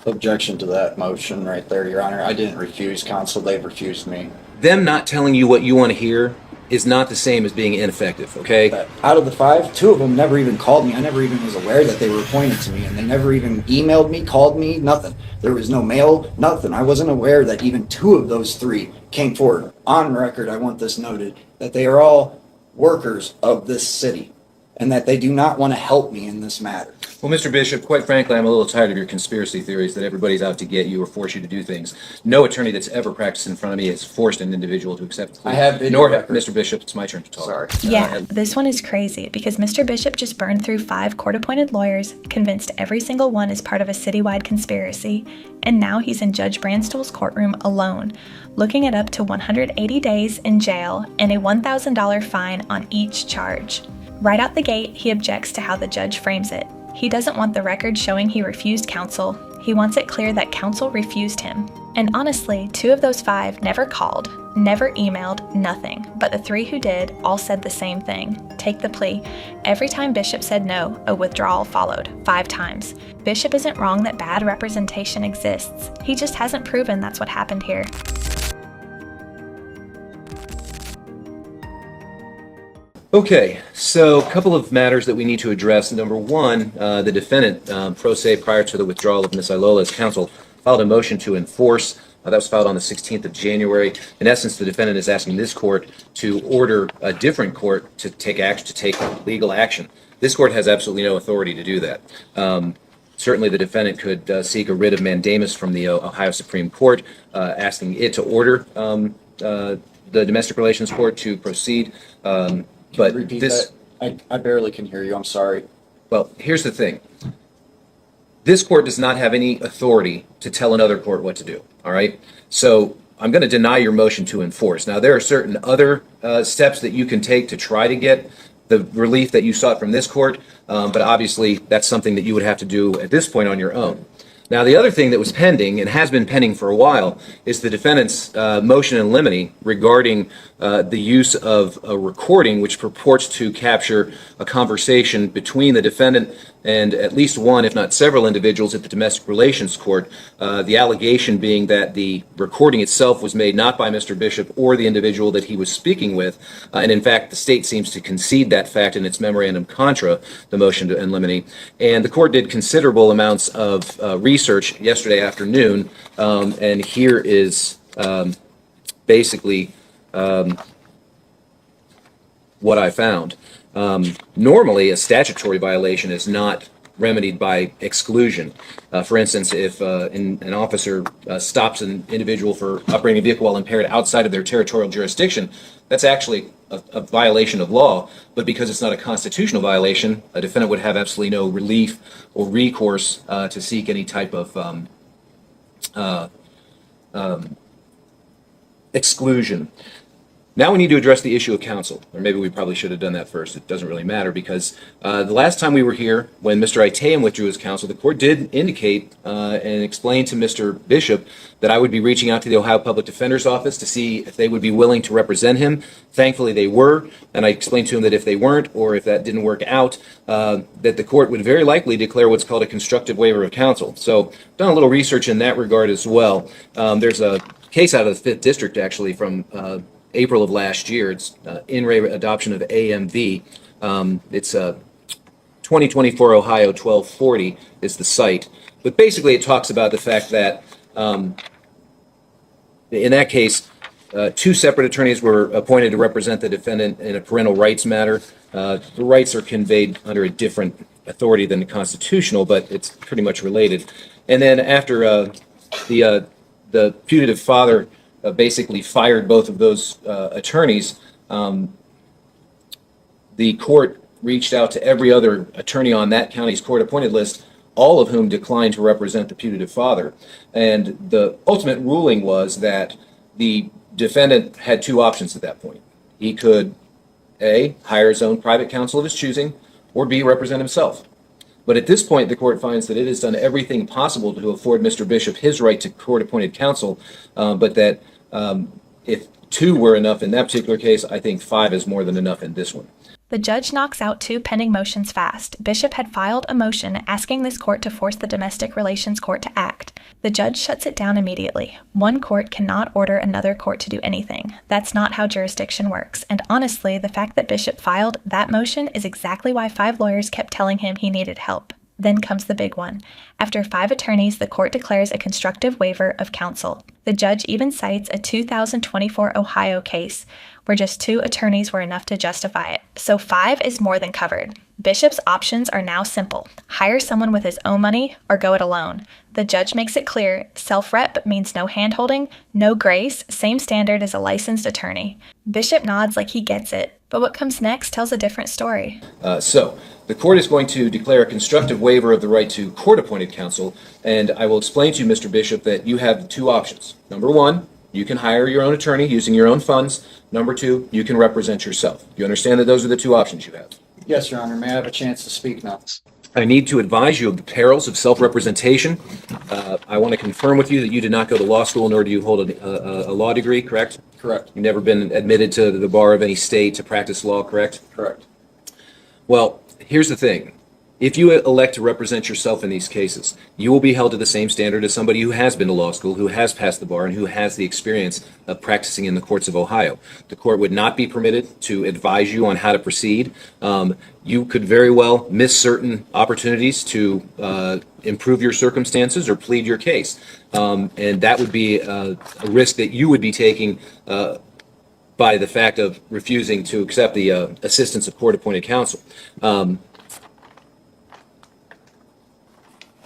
Objection to that motion right there, Your Honor. I didn't refuse counsel. They've refused me. Them not telling you what you want to hear is not the same as being ineffective, okay? That out of the 5, 2 of them never even called me. I never even was aware that they were appointed to me, and they never even emailed me, called me, nothing. There was no mail, nothing. I wasn't aware that even 2 of those 3 came forward. On record, I want this noted, that they are all workers of this city, and that they do not want to help me in this matter. Well, Mr. Bishop, quite frankly, I'm a little tired of your conspiracy theories that everybody's out to get you or force you to do things. No attorney that's ever practiced in front of me has forced an individual to accept a plea. I have video Nor records. Mr. Bishop. It's my turn to talk. Sorry. Yeah, this one is crazy because Mr. Bishop just burned through 5 court-appointed lawyers, convinced every single one is part of a citywide conspiracy, and now he's in Judge Brandstol's courtroom alone, looking at up to 180 days in jail and a $1,000 fine on each charge. Right out the gate, he objects to how the judge frames it. He doesn't want the record showing he refused counsel. He wants it clear that counsel refused him. And honestly, 2 of those 5 never called, never emailed, nothing. But the 3 who did all said the same thing: take the plea. Every time Bishop said no, a withdrawal followed, 5 times. Bishop isn't wrong that bad representation exists. He just hasn't proven that's what happened here. Okay, so a couple of matters that we need to address. Number one, the defendant, pro se, prior to the withdrawal of Ms. Ilola's counsel, filed a motion to enforce. That was filed on the 16th of January. In essence, the defendant is asking this court to order a different court to take action, to take legal action. This court has absolutely no authority to do that. Certainly, the defendant could seek a writ of mandamus from the Ohio Supreme Court, asking it to order the domestic relations court to proceed. But Repeat this, that. I barely can hear you. I'm sorry. well, here's the thing. This court does not have any authority to tell another court what to do, all right? So I'm going to deny your motion to enforce. Now, there are certain other steps that you can take to try to get the relief that you sought from this court, but obviously that's something that you would have to do at this point on your own. Now, the other thing that was pending, and has been pending for a while, is the defendant's motion in limine regarding the use of a recording which purports to capture a conversation between the defendant and at least one, if not several, individuals at the domestic relations court. The allegation being that the recording itself was made not by Mr. Bishop or the individual that he was speaking with, and in fact, the state seems to concede that fact in its memorandum contra the motion to in limine. And the court did considerable amounts of research yesterday afternoon, and here is basically what I found. Normally, a statutory violation is not remedied by exclusion. For instance, if an officer stops an individual for operating a vehicle while impaired outside of their territorial jurisdiction, that's actually a violation of law. But because it's not a constitutional violation, a defendant would have absolutely no relief or recourse to seek any type of exclusion. Now we need to address the issue of counsel, or maybe we probably should have done that first. It doesn't really matter because the last time we were here, when Mr. Itaeum withdrew his counsel, the court did indicate and explain to Mr. Bishop that I would be reaching out to the Ohio Public Defender's Office to see if they would be willing to represent him. Thankfully, they were, and I explained to him that if they weren't, or if that didn't work out, that the court would very likely declare what's called a constructive waiver of counsel. So, done a little research in that regard as well. There's a case out of the 5th District, actually, from April of last year. It's in re adoption of AMV. It's 2024 Ohio 1240 is the site. But basically it talks about the fact that in that case, 2 separate attorneys were appointed to represent the defendant in a parental rights matter. The rights are conveyed under a different authority than the constitutional, but it's pretty much related. And then after the putative father basically fired both of those attorneys, the court reached out to every other attorney on that county's court-appointed list, all of whom declined to represent the putative father. And the ultimate ruling was that the defendant had 2 options at that point. He could, A, hire his own private counsel of his choosing, or B, represent himself. But at this point, the court finds that it has done everything possible to afford Mr. Bishop his right to court-appointed counsel, but that if 2 were enough in that particular case, I think 5 is more than enough in this one. The judge knocks out 2 pending motions fast. Bishop had filed a motion asking this court to force the Domestic Relations Court to act. The judge shuts it down immediately. One court cannot order another court to do anything. That's not how jurisdiction works. And honestly, the fact that Bishop filed that motion is exactly why 5 lawyers kept telling him he needed help. Then comes the big one. After 5 attorneys, the court declares a constructive waiver of counsel. The judge even cites a 2024 Ohio case where just 2 attorneys were enough to justify it. So 5 is more than covered. Bishop's options are now simple. Hire someone with his own money or go it alone. The judge makes it clear, self-rep means no hand-holding, no grace, same standard as a licensed attorney. Bishop nods like he gets it, but what comes next tells a different story. So the court is going to declare a constructive waiver of the right to court-appointed counsel, and I will explain to you, Mr. Bishop, that you have 2 options. Number 1, you can hire your own attorney using your own funds. Number 2, you can represent yourself. You understand that those are the 2 options you have? Yes, Your Honor. May I have a chance to speak now? I need to advise you of the perils of self-representation. I want to confirm with you that you did not go to law school, nor do you hold a law degree, correct? Correct. You've never been admitted to the bar of any state to practice law, correct? Correct. Well, here's the thing. If you elect to represent yourself in these cases, you will be held to the same standard as somebody who has been to law school, who has passed the bar, and who has the experience of practicing in the courts of Ohio. The court would not be permitted to advise you on how to proceed. You could very well miss certain opportunities to improve your circumstances or plead your case. And that would be a risk that you would be taking by the fact of refusing to accept the assistance of court-appointed counsel.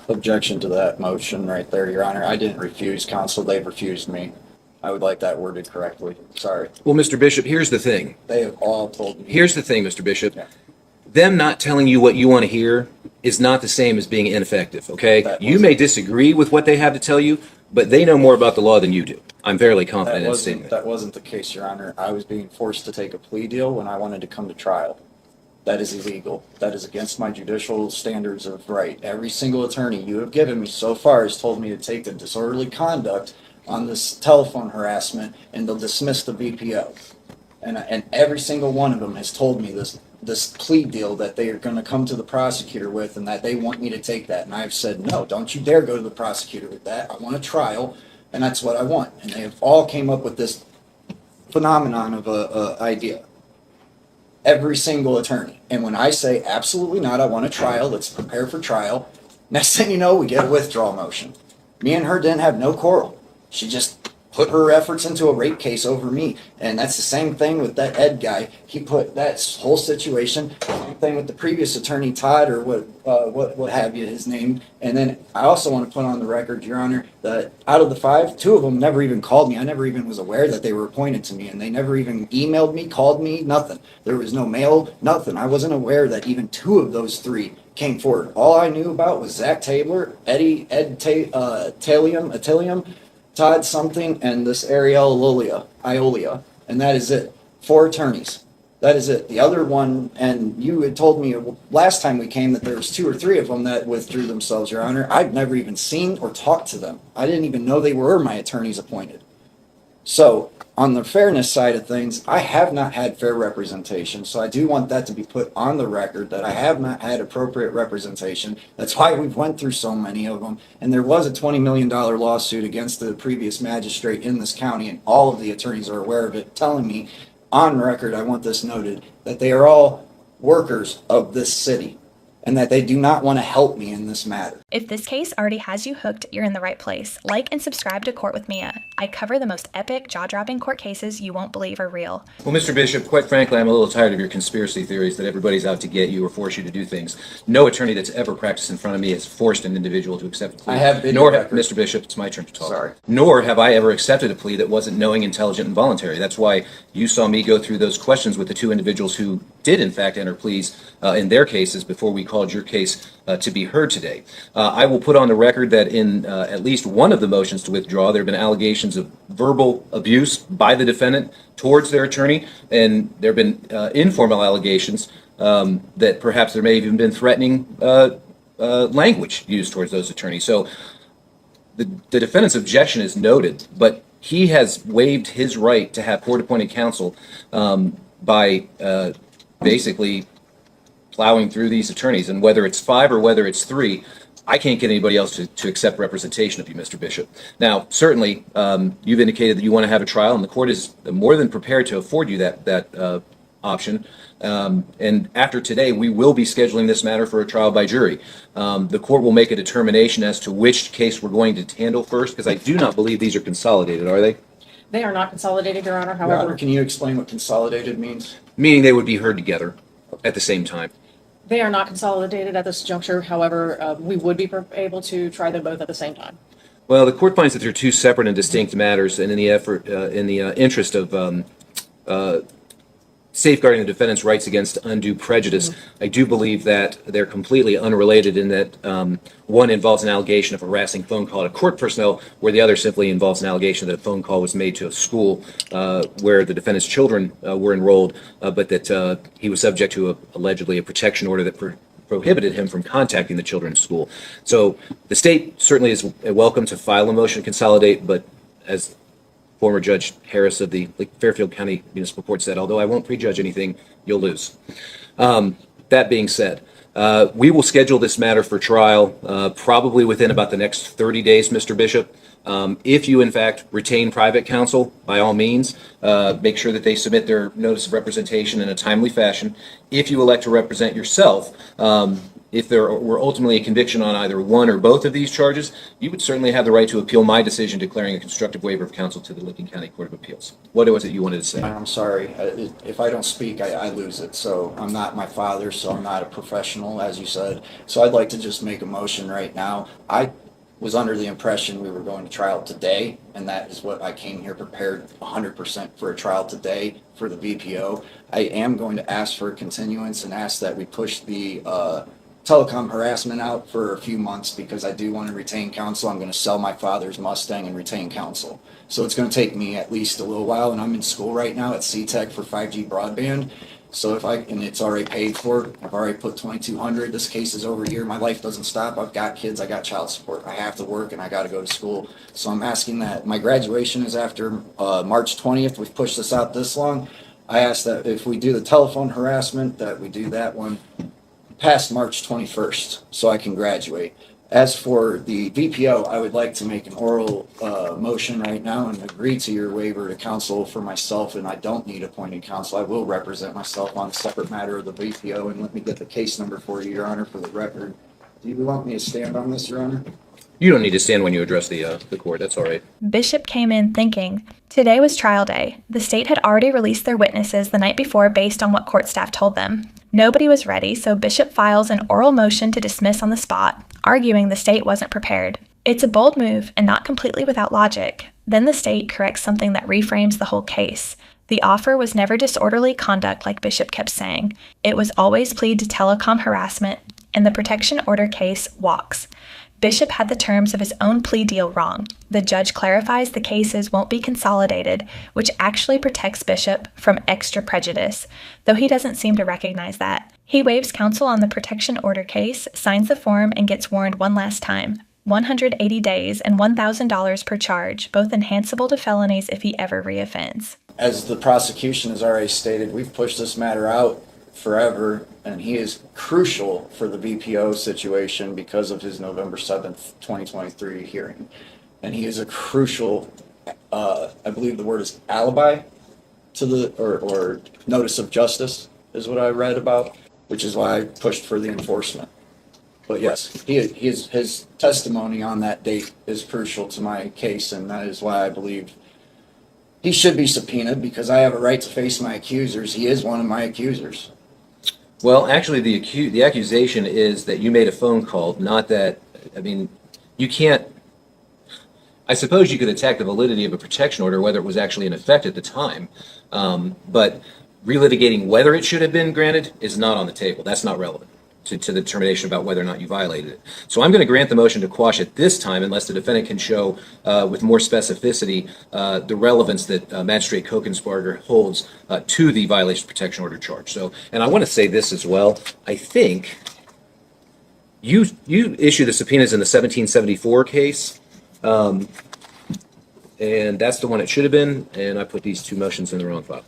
Objection to that motion right there, Your Honor. I didn't refuse counsel. They've refused me. I would like that worded correctly. Sorry. Well, Mr. Bishop, here's the thing. They have all told me. Here's the thing, Mr. Bishop. Yeah. Them not telling you what you want to hear is not the same as being ineffective, okay? That You may disagree with what they have to tell you, but they know more about the law than you do. I'm fairly confident in that statement. That wasn't the case, Your Honor. I was being forced to take a plea deal when I wanted to come to trial. That is illegal. That is against my judicial standards of right. Every single attorney you have given me so far has told me to take the disorderly conduct on this telephone harassment and they'll dismiss the VPO. And every single one of them has told me this plea deal that they are going to come to the prosecutor with and that they want me to take that. And I've said, no, don't you dare go to the prosecutor with that. I want a trial, and that's what I want. And they have all came up with this phenomenon of a idea. Every single attorney. And when I say absolutely not, I want a trial, let's prepare for trial, next thing you know, we get a withdrawal motion. Me and her didn't have no quarrel. She just put her efforts into a rape case over me. And that's the same thing with that Ed guy. He put that whole situation, same thing with the previous attorney, Todd, or what have you, his name. And then I also want to put on the record, Your Honor, that out of the 5, 2 of them never even called me. I never even was aware that they were appointed to me, and they never even emailed me, called me, nothing. There was no mail, nothing. I wasn't aware that even 2 of those 3 came forward. All I knew about was Zach Tabler, Atelium, Todd something, and this Ariel Iolia, and that is it. 4 attorneys. That is it. The other one, and you had told me last time we came that there was 2 or 3 of them that withdrew themselves, Your Honor. I've never even seen or talked to them. I didn't even know they were my attorneys appointed. So, on the fairness side of things, I have not had fair representation, so I do want that to be put on the record that I have not had appropriate representation. That's why we've went through so many of them, and there was a $20 million lawsuit against the previous magistrate in this county, and all of the attorneys are aware of it, telling me, on record, I want this noted, that they are all workers of this city, and that they do not want to help me in this matter. If this case already has you hooked, you're in the right place. Like and subscribe to Court with Mia. I cover the most epic, jaw-dropping court cases you won't believe are real. Well, Mr. Bishop, quite frankly, I'm a little tired of your conspiracy theories that everybody's out to get you or force you to do things. No attorney that's ever practiced in front of me has forced an individual to accept a plea. I have video Nor, records. Mr. Bishop, it's my turn to talk. Sorry. Nor have I ever accepted a plea that wasn't knowing, intelligent, and voluntary. That's why you saw me go through those questions with the 2 individuals who did, in fact, enter pleas in their cases before we called your case to be heard today. I will put on the record that in at least one of the motions to withdraw, there have been allegations of verbal abuse by the defendant towards their attorney, and there have been informal allegations that perhaps there may have even been threatening language used towards those attorneys. So the defendant's objection is noted, but he has waived his right to have court-appointed counsel by basically plowing through these attorneys, and whether it's 5 or whether it's 3, I can't get anybody else to accept representation of you, Mr. Bishop. Now, certainly, you've indicated that you want to have a trial, and the court is more than prepared to afford you that option. And after today, we will be scheduling this matter for a trial by jury. The court will make a determination as to which case we're going to handle first, because I do not believe these are consolidated, are they? They are not consolidated, Your Honor. Your However, Honor, can you explain what consolidated means? Meaning they would be heard together at the same time. they are not consolidated at this juncture. However, we would be able to try them both at the same time. Well, the court finds that they're two separate and distinct matters, and in the interest of safeguarding the defendant's rights against undue prejudice, I do believe that they're completely unrelated in that one involves an allegation of harassing phone call to court personnel, where the other simply involves an allegation that a phone call was made to a school where the defendant's children were enrolled, but that he was subject to allegedly a protection order that prohibited him from contacting the children in school. So the state certainly is welcome to file a motion to consolidate, but as former Judge Harris of the Fairfield County Municipal Court said, although I won't prejudge anything, you'll lose. That being said, we will schedule this matter for trial probably within about the next 30 days, Mr. Bishop. If you, in fact, retain private counsel, by all means, make sure that they submit their notice of representation in a timely fashion. If you elect to represent yourself, if there were ultimately a conviction on either one or both of these charges, you would certainly have the right to appeal my decision declaring a constructive waiver of counsel to the Licking County Court of Appeals. What was it you wanted to say? I'm sorry. If I don't speak, I lose it. So I'm not my father, so I'm not a professional, as you said. So I'd like to just make a motion right now. I was under the impression we were going to trial today, and that is what I came here prepared 100% for a trial today for the VPO. I am going to ask for a continuance and ask that we push the telecom harassment out for a few months, because I do want to retain counsel. I'm going to sell my father's Mustang and retain counsel. So it's going to take me at least a little while, and I'm in school right now at C-Tech for 5G broadband. So and it's already paid for. I've already put $2,200. This case is over here. My life doesn't stop. I've got kids. I got child support. I have to work, and I got to go to school. So I'm asking that my graduation is after March 20th. We've pushed this out this long. I ask that if we do the telephone harassment, that we do that one past March 21st, so I can graduate. As for the VPO, I would like to make an oral motion right now and agree to your waiver to counsel for myself, and I don't need appointed counsel. I will represent myself on a separate matter of the VPO, and let me get the case number for you, Your Honor, for the record. Do you want me to stand on this, Your Honor? You don't need to stand when you address the court. That's all right. Bishop came in thinking today was trial day. The state had already released their witnesses the night before based on what court staff told them. Nobody was ready, so Bishop files an oral motion to dismiss on the spot, arguing the state wasn't prepared. It's a bold move and not completely without logic. Then the state corrects something that reframes the whole case. The offer was never disorderly conduct like Bishop kept saying. It was always plead to telecom harassment, and the protection order case walks. Bishop had the terms of his own plea deal wrong. The judge clarifies the cases won't be consolidated, which actually protects Bishop from extra prejudice, though he doesn't seem to recognize that. He waives counsel on the protection order case, signs the form, and gets warned one last time. 180 days and $1,000 per charge, both enhanceable to felonies if he ever reoffends. As the prosecution has already stated, we've pushed this matter out forever, and he is crucial for the VPO situation because of his November 7th, 2023 hearing. And he is a crucial, I believe the word is alibi to the, or notice of justice is what I read about, which is why I pushed for the enforcement. But yes, his testimony on that date is crucial to my case, and that is why I believe he should be subpoenaed, because I have a right to face my accusers. He is one of my accusers. Well, actually, the accusation is that you made a phone call, not that, I mean, you can't, I suppose you could attack the validity of a protection order, whether it was actually in effect at the time, but relitigating whether it should have been granted is not on the table. That's not relevant to the determination about whether or not you violated it. So I'm going to grant the motion to quash it this time unless the defendant can show with more specificity the relevance that Magistrate Kokensparger holds to the violation of protection order charge. So, and I want to say this as well. I think you issued the subpoenas in the 1774 case, and that's the one it should have been, and I put these two motions in the wrong file.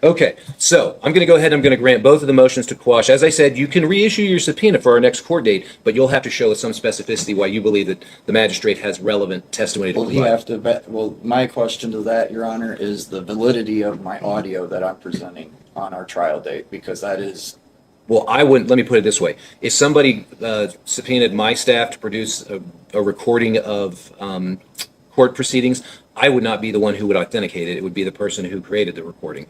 Okay, so I'm going to go ahead and I'm going to grant both of the motions to quash. As I said, you can reissue your subpoena for our next court date, but you'll have to show with some specificity why you believe that the magistrate has relevant testimony to Well, you provide. have to, well, my question to that, Your Honor, is the validity of my audio that I'm presenting on our trial date, because that is, Well, I wouldn't, let me put it this way. If somebody subpoenaed my staff to produce a recording of court proceedings, I would not be the one who would authenticate it. It would be the person who created the recording.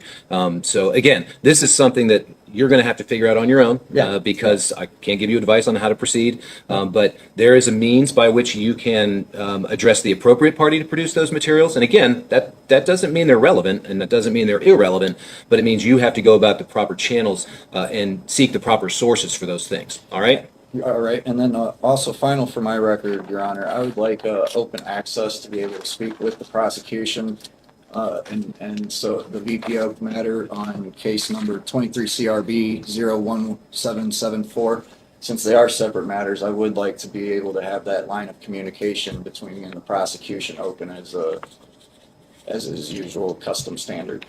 So again, this is something that you're going to have to figure out on your own Yeah. because I can't give you advice on how to proceed. But there is a means by which you can address the appropriate party to produce those materials. And again, that doesn't mean they're relevant and that doesn't mean they're irrelevant, but it means you have to go about the proper channels and seek the proper sources for those things. All right? all right. And then also final for my record, Your Honor, I would like open access to be able to speak with the prosecution. And so the VPO matter on case number 23 CRB 01774, since they are separate matters, I would like to be able to have that line of communication between me and the prosecution open as is usual custom standard.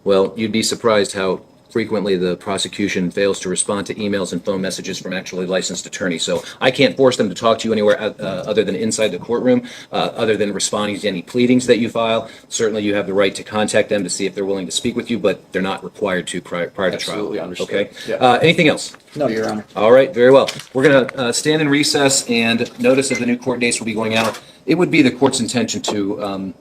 Well, you'd be surprised how frequently the prosecution fails to respond to emails and phone messages from actually licensed attorneys. So I can't force them to talk to you anywhere other than inside the courtroom, other than responding to any pleadings that you file. Certainly, you have the right to contact them to see if they're willing to speak with you, but they're not required to prior to trial. Absolutely understood. Okay? Yeah. Anything else? No, Your Honor. All right, very well. We're going to stand in recess, and notice of the new court dates will be going out. It would be the court's intention to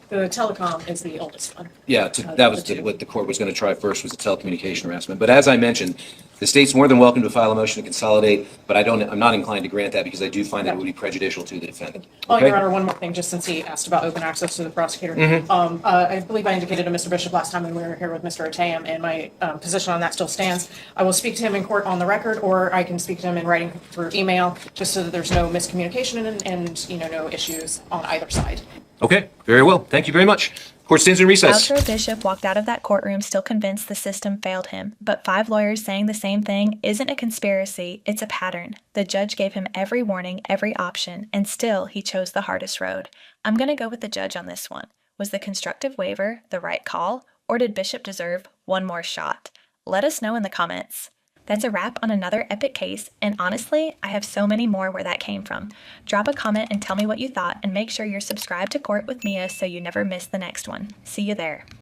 The telecom is the oldest one. that was what the court was going to try first, was the telecommunication harassment. But as I mentioned, the state's more than welcome to file a motion to consolidate, but I'm not inclined to grant that because I do find that it would be prejudicial to the defendant. Oh, Okay? Your Honor, one more thing, just since he asked about open access to the prosecutor. I believe I indicated to Mr. Bishop last time when we were here with Mr. Atayam, and my position on that still stands. I will speak to him in court on the record, or I can speak to him in writing through email, just so that there's no miscommunication and no issues on either side. Okay, very well. Thank you very much. Court stands in recess. Outro Bishop walked out of that courtroom still convinced the system failed him, but 5 lawyers saying the same thing isn't a conspiracy, it's a pattern. The judge gave him every warning, every option, and still he chose the hardest road. I'm going to go with the judge on this one. Was the constructive waiver the right call, or did Bishop deserve one more shot? Let us know in the comments. That's a wrap on another epic case, and honestly, I have so many more where that came from. Drop a comment and tell me what you thought, and make sure you're subscribed to Court with Mia so you never miss the next one. See you there.